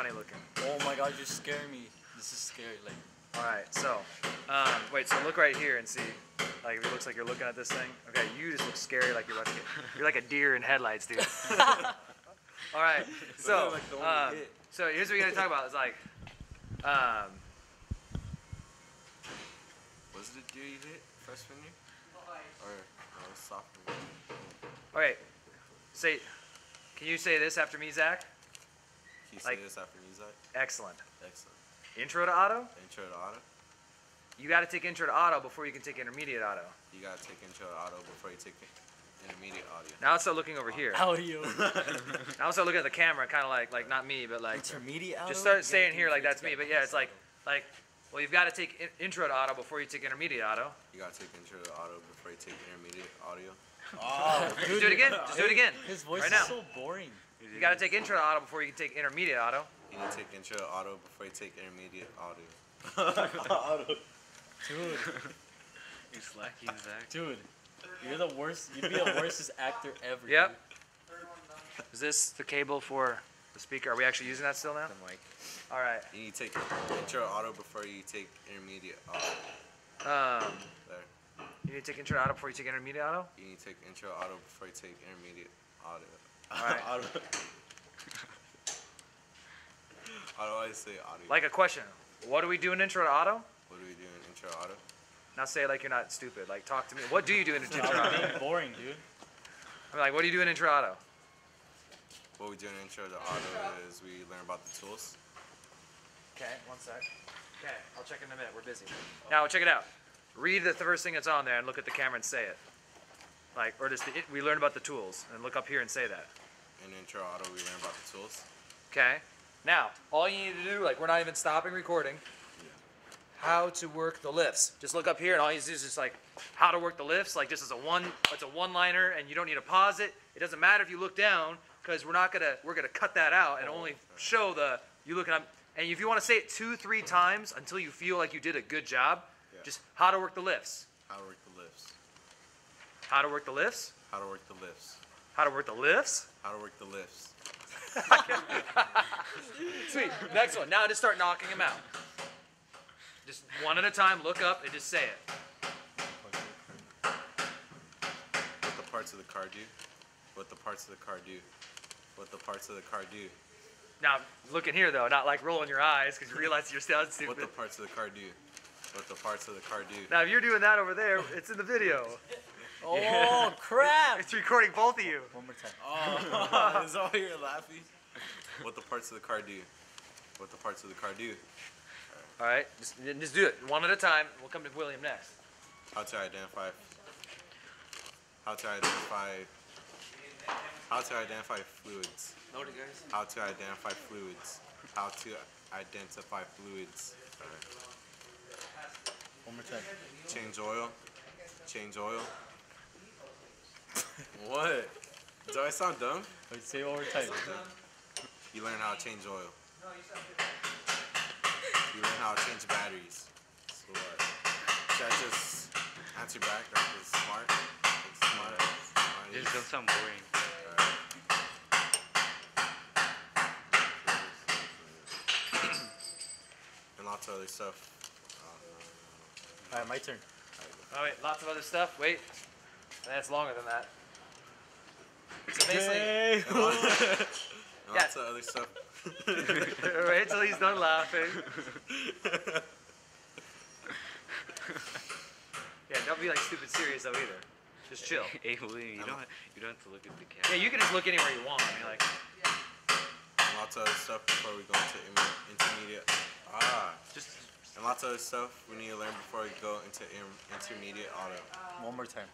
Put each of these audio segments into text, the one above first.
funny looking. Oh my god, you're scaring me. This is scary. Like. All right, so wait. So look right here and see. Like if it looks like you're looking at this thing. Okay, you just look scary, like you're about to get. You're like a deer in headlights, dude. All right, so so here's what we gotta talk about. It's like, was it a deer you hit freshman year? Or sophomore year? all right, say, can you say this after me, Zach? Can you say Like- this after me, Zach? Excellent. Excellent. Intro to auto. Intro to auto. You got to take intro to auto before you can take intermediate auto. You gotta take intro to auto before you take intermediate audio. Now let's start looking over here. Audio. Now let's start looking at the camera, kind of like not me, but like Intermediate auto. just start saying here like that's me. But yeah, it's like well, you've got to take intro to auto before you take intermediate auto. You gotta take intro to auto before you take intermediate audio. Oh, Just do it again. Just do it again. His voice Right is now. so boring. You got to take intro to auto before you can take intermediate auto. You need to take intro to auto before you take intermediate audio. Dude, You slacking, Zach. dude, you're the worst. You'd be the worstest actor ever. Yep. Is this the cable for the speaker? Are we actually using that still now? The mic. All right. You need to take intro to auto before you take intermediate audio. There. You need to take intro to auto before you take intermediate auto. You need to take intro to auto before you take intermediate audio. All right. Auto. How do I say audio? Like a question. What do we do in intro to auto? What do we do in intro to auto? Now say it like you're not stupid. Like talk to me. What do you do in intro to You're auto? being boring, dude. I'm like, what do you do in intro to auto? What we do in intro to auto is we learn about the tools. Okay, one sec. Okay, I'll check in a minute. We're busy. Now check it out. Read the first thing that's on there and look at the camera and say it. Like, or just we learn about the tools and look up here and say that. In intro to auto, we learn about the tools. Okay. Now, all you need to do, like, we're not even stopping recording. How to work the lifts. Just look up here, and all you do is just like how to work the lifts. Like, this is it's a one-liner, and you don't need to pause it. It doesn't matter if you look down, because we're gonna cut that out and only show you looking up. And if you want to say it 2-3 times until you feel like you did a good job, just how to work the lifts. How to work the lifts. How to work the lifts. How to work the lifts. How to work the lifts. How to work the lifts. Sweet. Next one. Now just start knocking them out. Just one at a time. Look up and just say it. What the parts of the car do. What the parts of the car do. What the parts of the car do. Now look in here though, not like rolling your eyes because you realize you're still stupid. What the parts of the car do. What the parts of the car do. Now if you're doing that over there, it's in the video. Oh crap! It's recording both of you. One more time. Oh, is that why you're laughing? What the parts of the car do. What the parts of the car do. All right, just do it one at a time. We'll come to William next. How to identify fluids. Load it, guys. How to identify fluids. How to identify fluids. One more time. Change oil. Change oil. What? Do I sound dumb? Wait, say it one more time. You learn how to change oil. You learn how to change batteries. So what? Should I just answer back like it's smart? It's smart. You just don't sound boring. And lots of other stuff. Alright, my turn. Oh wait, lots of other stuff. Wait, that's longer than that. So basically, And lots of other stuff. wait till he's done laughing. Yeah, don't be like stupid serious though either. Just chill. Hey, William, you don't have to look at the Yeah, camera. you can just look anywhere you want. You're like, And lots of other stuff before we go into intermediate. just And lots of other stuff we need to learn before we go into intermediate auto. One more time.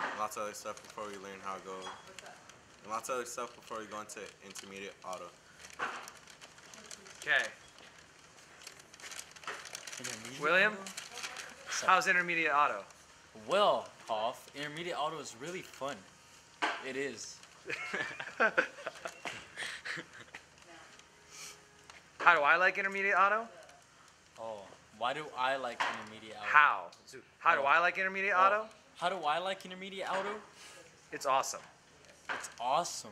And lots of other stuff before we learn how to go. And lots of other stuff before we go into intermediate auto. okay. Intermediate William? auto? How's intermediate auto? Well, Hoff, intermediate auto is really fun. It is. How do I like intermediate auto? Oh, why do I like intermediate auto? How? So how do I like intermediate auto? How do I like intermediate auto? It's awesome. It's awesome.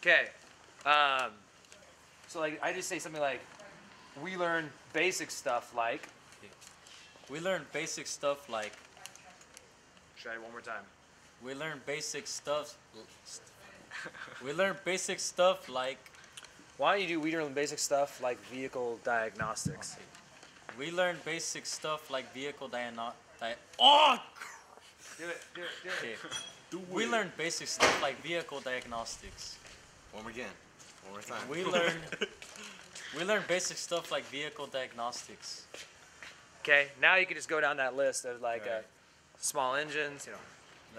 Okay. So like I just say something like, we learn basic stuff like. We learn basic stuff like. Try it one more time. We learn basic stuff. We learn basic stuff like. Why don't you do we learn basic stuff like vehicle diagnostics? We learn basic stuff like vehicle Oh! Do it. Okay. We learn basic stuff like vehicle diagnostics. One more again. One more time. We learn basic stuff like vehicle diagnostics. Okay, now you can just go down that list of like Right. small engines, you know.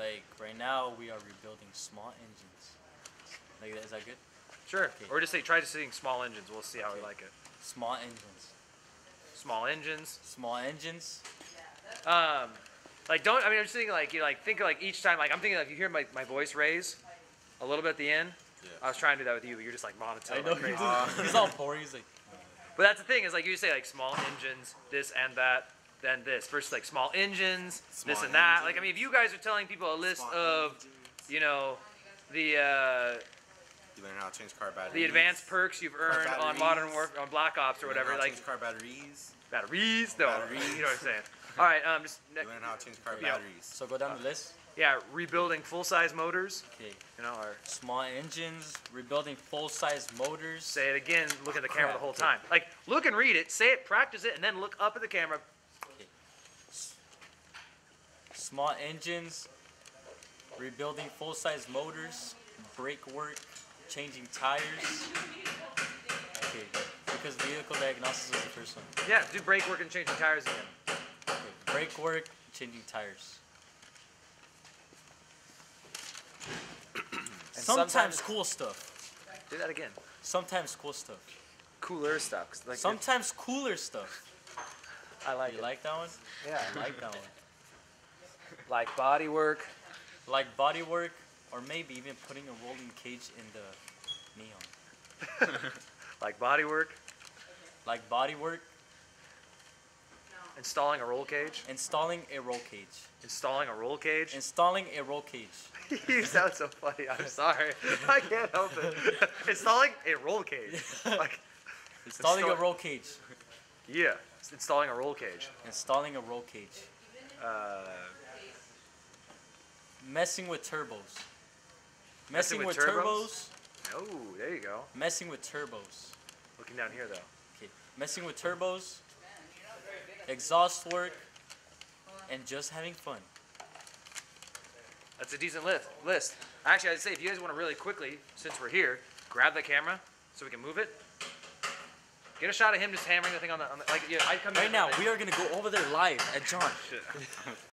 Like right now, we are rebuilding small engines. Like, is that good? Sure. Okay. Or just say try just saying small engines. We'll see how we like it. Small engines. Small engines. Small engines. Like don't. I mean, I'm just thinking like you know, like think like each time. Like I'm thinking like you hear my voice raise a little bit at the end. Yeah. I was trying to do that with you, but you're just like monotone. I know. like crazy. He's all boring. He's like. But that's the thing is like you just say like small engines, this and that, then this versus like small engines, Small this and that. engines. Like I mean, if you guys are telling people a list Small of, engines. you know, the You learn how to change car batteries. advanced perks you've earned on Modern War on Black Ops or You learn whatever, how to like change car batteries. batteries. No, Batteries. you know what I'm saying. All right, just You learn how to change car Yeah. batteries. So go down the list. yeah, rebuilding full-size motors. Okay. You know, or Small engines, rebuilding full-size motors. say it again. Look at the camera the Crap, whole okay. time. Like look and read it, say it, practice it, and then look up at the camera. Small engines, rebuilding full-size motors, brake work, changing tires. Okay, because vehicle diagnosis is the first one. Yeah, do brake work and changing tires again. Okay, brake work, changing tires. And Sometimes cool stuff. do that again. Sometimes cool stuff. Cooler stuff. 'Cause, like Sometimes cooler stuff. I like You it. like that one? Yeah. I like that one. Like body work. Like body work, or maybe even putting a rolling cage in the neon. Like body work. Like body work, Installing a roll cage. installing a roll cage. Installing a roll cage. Installing a roll cage. You sound so funny. I'm sorry. I can't help it. Installing a roll cage. Like, Installing a Install- roll cage. yeah. Installing a roll cage. Installing a roll cage. Messing with turbos. Messing with with turbos? turbos. Oh, there you go. Messing with turbos. Looking down here though. Okay. Messing with turbos. Exhaust work. And just having fun. That's a decent list. Actually, I'd say if you guys want to really quickly, since we're here, grab the camera so we can move it. Get a shot of him just hammering the thing on the like. Yeah, I'd come in Right now, we are gonna go over there live at John.